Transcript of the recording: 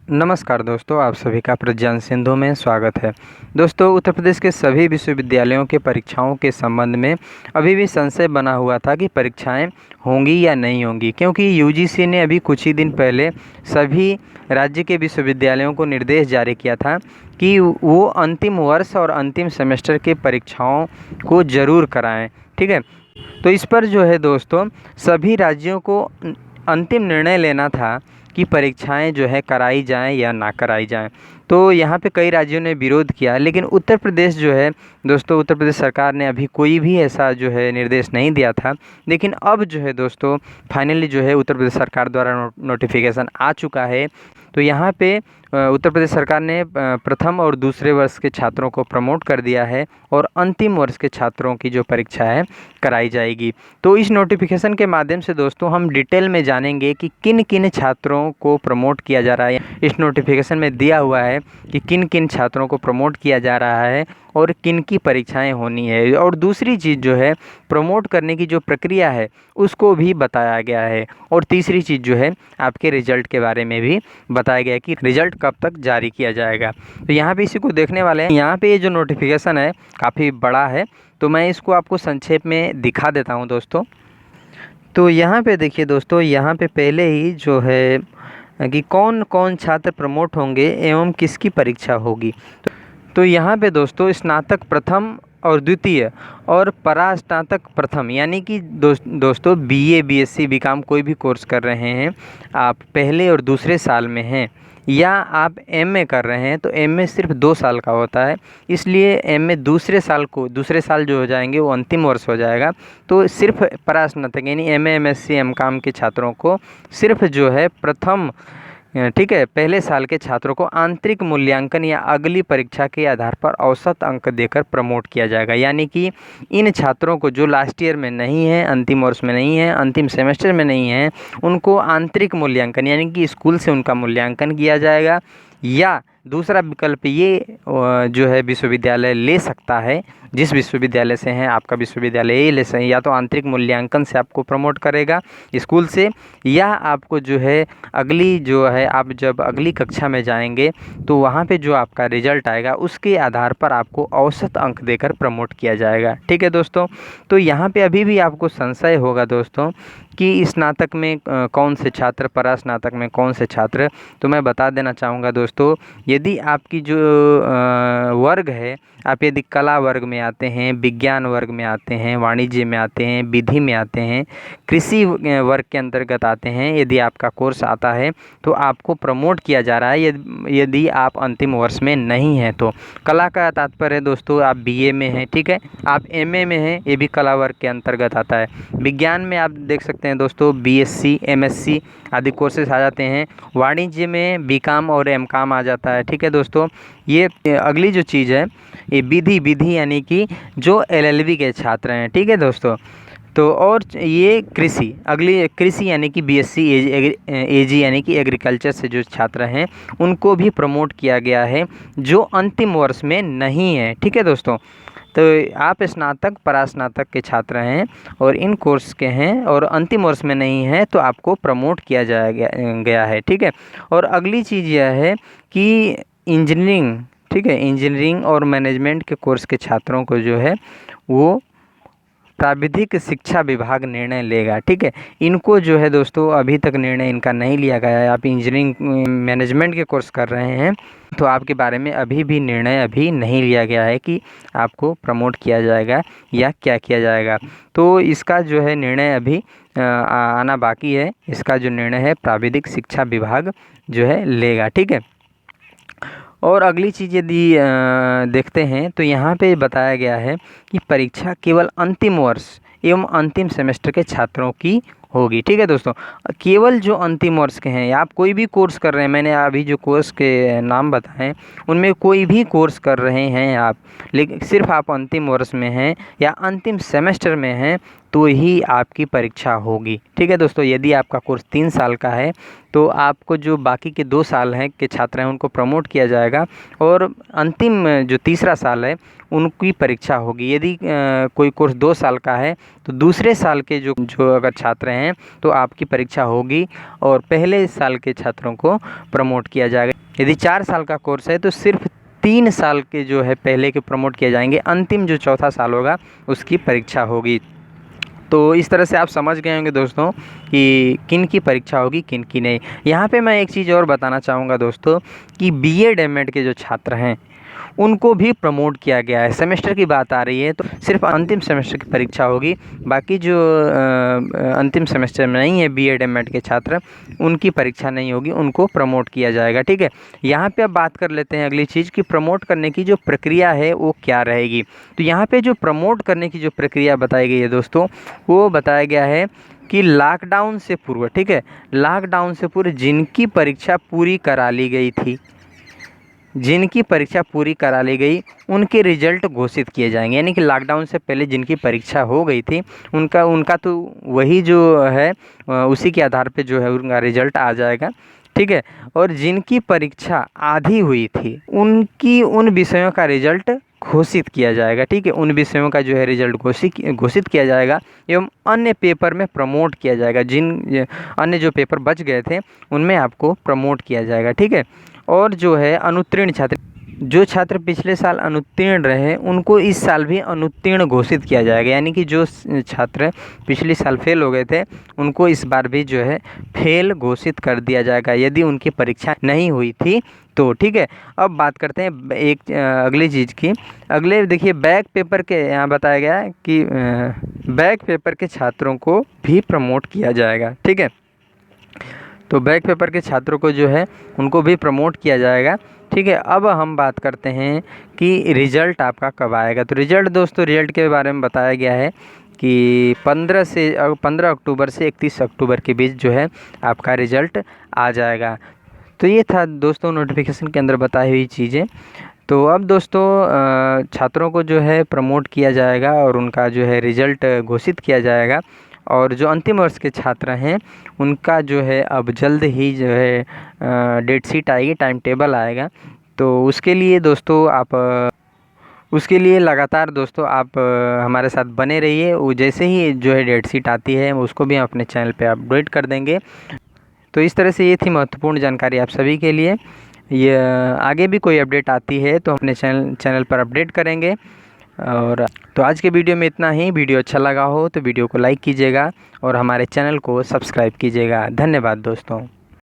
नमस्कार दोस्तों, आप सभी का प्रज्ञान सिंधु में स्वागत है। दोस्तों, उत्तर प्रदेश के सभी विश्वविद्यालयों के परीक्षाओं के संबंध में अभी भी संशय बना हुआ था कि परीक्षाएं होंगी या नहीं होंगी, क्योंकि यूजीसी ने अभी कुछ ही दिन पहले सभी राज्य के विश्वविद्यालयों को निर्देश जारी किया था कि वो अंतिम वर्ष और अंतिम सेमेस्टर के परीक्षाओं को ज़रूर कराएँ। ठीक है, तो इस पर जो है दोस्तों, सभी राज्यों को अंतिम निर्णय लेना था कि परीक्षाएं जो है कराई जाएं या ना कराई जाएं। तो यहाँ पे कई राज्यों ने विरोध किया, लेकिन उत्तर प्रदेश जो है दोस्तों, उत्तर प्रदेश सरकार ने अभी कोई भी ऐसा जो है निर्देश नहीं दिया था। लेकिन अब जो है दोस्तों, फाइनली जो है उत्तर प्रदेश सरकार द्वारा नोटिफिकेशन आ चुका है। तो यहाँ पे उत्तर प्रदेश सरकार ने प्रथम और दूसरे वर्ष के छात्रों को प्रमोट कर दिया है और अंतिम वर्ष के छात्रों की जो परीक्षा है कराई जाएगी। तो इस नोटिफिकेशन के माध्यम से दोस्तों हम डिटेल में जानेंगे कि किन किन छात्रों को प्रमोट किया जा रहा है। इस नोटिफिकेशन में दिया हुआ है कि किन किन छात्रों को प्रमोट किया जा रहा है और किन की परीक्षाएं होनी है। और दूसरी चीज़ जो है, प्रमोट करने की जो प्रक्रिया है उसको भी बताया गया है। और तीसरी चीज़ जो है, आपके रिजल्ट के बारे में भी बताया गया है कि रिजल्ट कब तक जारी किया जाएगा। तो यहाँ पे इसी को देखने वाले हैं। यहाँ पे ये जो नोटिफिकेशन है काफ़ी बड़ा है, तो मैं इसको आपको संक्षेप में दिखा देता हूँ दोस्तों। तो यहाँ पे देखिए दोस्तों, यहाँ पे पहले ही जो है कि कौन कौन छात्र प्रमोट होंगे एवं किसकी परीक्षा होगी। तो यहाँ पे दोस्तों, स्नातक प्रथम और द्वितीय और परास्नातक प्रथम, यानी कि दोस्तों बीए, बीएससी, बीकॉम कोई भी कोर्स कर रहे हैं, आप पहले और दूसरे साल में हैं, या आप एमए कर रहे हैं, तो एमए सिर्फ 2 साल का होता है, इसलिए एमए दूसरे साल जो हो जाएंगे वो अंतिम वर्ष हो जाएगा। तो सिर्फ परास्नातक यानी एमए, एमएससी, एमकॉम के छात्रों को सिर्फ जो है प्रथम, ठीक है, पहले साल के छात्रों को आंतरिक मूल्यांकन या अगली परीक्षा के आधार पर औसत अंक देकर प्रमोट किया जाएगा। यानी कि इन छात्रों को जो लास्ट ईयर में नहीं है, अंतिम वर्ष में नहीं है, अंतिम सेमेस्टर में नहीं है, उनको आंतरिक मूल्यांकन यानी कि स्कूल से उनका मूल्यांकन किया जाएगा। या दूसरा विकल्प ये जो है विश्वविद्यालय ले सकता है, जिस विश्वविद्यालय से हैं आपका विश्वविद्यालय ये ले सकते हैं, या तो आंतरिक मूल्यांकन से आपको प्रमोट करेगा स्कूल से, या आपको जो है अगली जो है, आप जब अगली कक्षा में जाएंगे तो वहाँ पे जो आपका रिजल्ट आएगा उसके आधार पर आपको औसत अंक देकर प्रमोट किया जाएगा। ठीक है दोस्तों, तो यहाँ पे अभी भी आपको संशय होगा दोस्तों कि स्नातक में कौन से छात्र, परास्नातक में कौन से छात्र। तो मैं बता देना चाहूँगा दोस्तों, यदि आपकी जो वर्ग है, आप यदि कला वर्ग में आते हैं, विज्ञान वर्ग में आते हैं, वाणिज्य में आते हैं, विधि में आते हैं, कृषि वर्ग के अंतर्गत आते हैं, यदि आपका कोर्स आता है तो आपको प्रमोट किया जा रहा है। यदि आप अंतिम वर्ष में नहीं हैं तो कला का तात्पर्य है दोस्तों, आप बीए में हैं, ठीक है, आप एमए में हैं, ये भी कला वर्ग के अंतर्गत आता है। विज्ञान में आप देख सकते हैं दोस्तों, बीएससी, एमएससी आदि कोर्सेज आ जाते हैं। वाणिज्य में बीकॉम और एमकॉम आ जाता है। ठीक है दोस्तों, ये अगली जो चीज़ है, ये विधि यानी कि जो एलएलबी के छात्र हैं। ठीक है दोस्तों, तो और ये अगली कृषि यानी कि बीएससी एजी यानी कि एग्रीकल्चर से जो छात्र हैं उनको भी प्रमोट किया गया है, जो अंतिम वर्ष में नहीं है। ठीक है दोस्तों, तो आप स्नातक, परास्नातक के छात्र हैं और इन कोर्स के हैं और अंतिम वर्ष में नहीं है तो आपको प्रमोट किया गया है। ठीक है, और अगली चीज़ यह है कि इंजीनियरिंग, ठीक है, इंजीनियरिंग और मैनेजमेंट के कोर्स के छात्रों को जो है वो प्राविधिक शिक्षा विभाग निर्णय लेगा। ठीक है, इनको जो है दोस्तों अभी तक निर्णय इनका नहीं लिया गया है। आप इंजीनियरिंग मैनेजमेंट के कोर्स कर रहे हैं तो आपके बारे में अभी भी निर्णय अभी नहीं लिया गया है कि आपको प्रमोट किया जाएगा या क्या किया जाएगा। तो इसका जो है निर्णय अभी आना बाकी है। इसका जो निर्णय है प्राविधिक शिक्षा विभाग जो है लेगा। ठीक है, और अगली चीज़ यदि देखते हैं तो यहाँ पे बताया गया है कि परीक्षा केवल अंतिम वर्ष एवं अंतिम सेमेस्टर के छात्रों की होगी। ठीक है दोस्तों, केवल जो अंतिम वर्ष के हैं, या आप कोई भी कोर्स कर रहे हैं, मैंने अभी जो कोर्स के नाम बताएं उनमें कोई भी कोर्स कर रहे हैं आप, लेकिन सिर्फ आप अंतिम वर्ष में हैं या अंतिम सेमेस्टर में हैं, तो ही आपकी परीक्षा होगी। ठीक है दोस्तों, यदि आपका कोर्स 3 साल का है तो आपको जो बाकी के 2 साल हैं के छात्र हैं उनको प्रमोट किया जाएगा और अंतिम जो तीसरा साल है उनकी परीक्षा होगी। यदि कोई कोर्स 2 साल का है तो दूसरे साल के जो अगर छात्र हैं तो आपकी परीक्षा होगी और पहले साल के छात्रों को प्रमोट किया जाएगा। यदि 4 साल का कोर्स है तो सिर्फ 3 साल के जो है पहले के प्रमोट किए जाएंगे, अंतिम जो चौथा साल होगा उसकी परीक्षा होगी। तो इस तरह से आप समझ गए होंगे दोस्तों कि किन की परीक्षा होगी किन की नहीं। यहाँ पे मैं एक चीज़ और बताना चाहूँगा दोस्तों कि बीएड एमएड के जो छात्र हैं उनको भी प्रमोट किया गया है। सेमेस्टर की बात आ रही है तो सिर्फ अंतिम सेमेस्टर की परीक्षा होगी, बाकी जो अंतिम सेमेस्टर में नहीं है बीएड एमएड के छात्र उनकी परीक्षा नहीं होगी, उनको प्रमोट किया जाएगा। ठीक है, यहाँ पे अब बात कर लेते हैं अगली चीज़ कि प्रमोट करने की जो प्रक्रिया है वो क्या रहेगी। तो यहाँ पे जो प्रमोट करने की जो प्रक्रिया बताई गई है दोस्तों, वो बताया गया है कि लॉकडाउन से पूर्व, ठीक है, लॉकडाउन से पूर्व जिनकी परीक्षा पूरी करा ली गई थी, जिनकी परीक्षा पूरी करा ली गई उनके रिजल्ट घोषित किए जाएंगे। यानी कि लॉकडाउन से पहले जिनकी परीक्षा हो गई थी उनका तो वही जो है उसी के आधार पे जो है उनका रिजल्ट आ जाएगा। ठीक है, और जिनकी परीक्षा आधी हुई थी उनकी उन विषयों का रिजल्ट घोषित किया जाएगा। ठीक है, उन विषयों का जो है रिजल्ट घोषित किया जाएगा एवं अन्य पेपर में प्रमोट किया जाएगा। जिन अन्य जो पेपर बच गए थे उनमें आपको प्रमोट किया जाएगा। ठीक है, और जो है अनुत्तीर्ण छात्र, जो छात्र पिछले साल अनुत्तीर्ण रहे उनको इस साल भी अनुत्तीर्ण घोषित किया जाएगा। यानी कि जो छात्र पिछले साल फेल हो गए थे उनको इस बार भी जो है फेल घोषित कर दिया जाएगा यदि उनकी परीक्षा नहीं हुई थी तो। ठीक है, अब बात करते हैं एक अगली चीज़ की। अगले देखिए बैक पेपर के यहाँ बताया गया है कि बैक पेपर के छात्रों को भी प्रमोट किया जाएगा। ठीक है, तो बैक पेपर के छात्रों को जो है उनको भी प्रमोट किया जाएगा। ठीक है, अब हम बात करते हैं कि रिज़ल्ट आपका कब आएगा। तो रिज़ल्ट दोस्तों, रिज़ल्ट के बारे में बताया गया है कि 15 अक्टूबर से 31 अक्टूबर के बीच जो है आपका रिज़ल्ट आ जाएगा। तो ये था दोस्तों नोटिफिकेशन के अंदर बताई हुई चीज़ें। तो अब दोस्तों छात्रों को जो है प्रमोट किया जाएगा और उनका जो है रिज़ल्ट घोषित किया जाएगा और जो अंतिम वर्ष के छात्र हैं उनका जो है अब जल्द ही जो है डेट शीट आएगी, टाइम टेबल आएगा। तो उसके लिए दोस्तों आप उसके लिए लगातार दोस्तों आप हमारे साथ बने रहिए। वो जैसे ही जो है डेट शीट आती है उसको भी हम अपने चैनल पे अपडेट कर देंगे। तो इस तरह से ये थी महत्वपूर्ण जानकारी आप सभी के लिए। ये आगे भी कोई अपडेट आती है तो अपने चैनल पर अपडेट करेंगे। और तो आज के वीडियो में इतना ही। वीडियो अच्छा लगा हो तो वीडियो को लाइक कीजिएगा और हमारे चैनल को सब्सक्राइब कीजिएगा। धन्यवाद दोस्तों।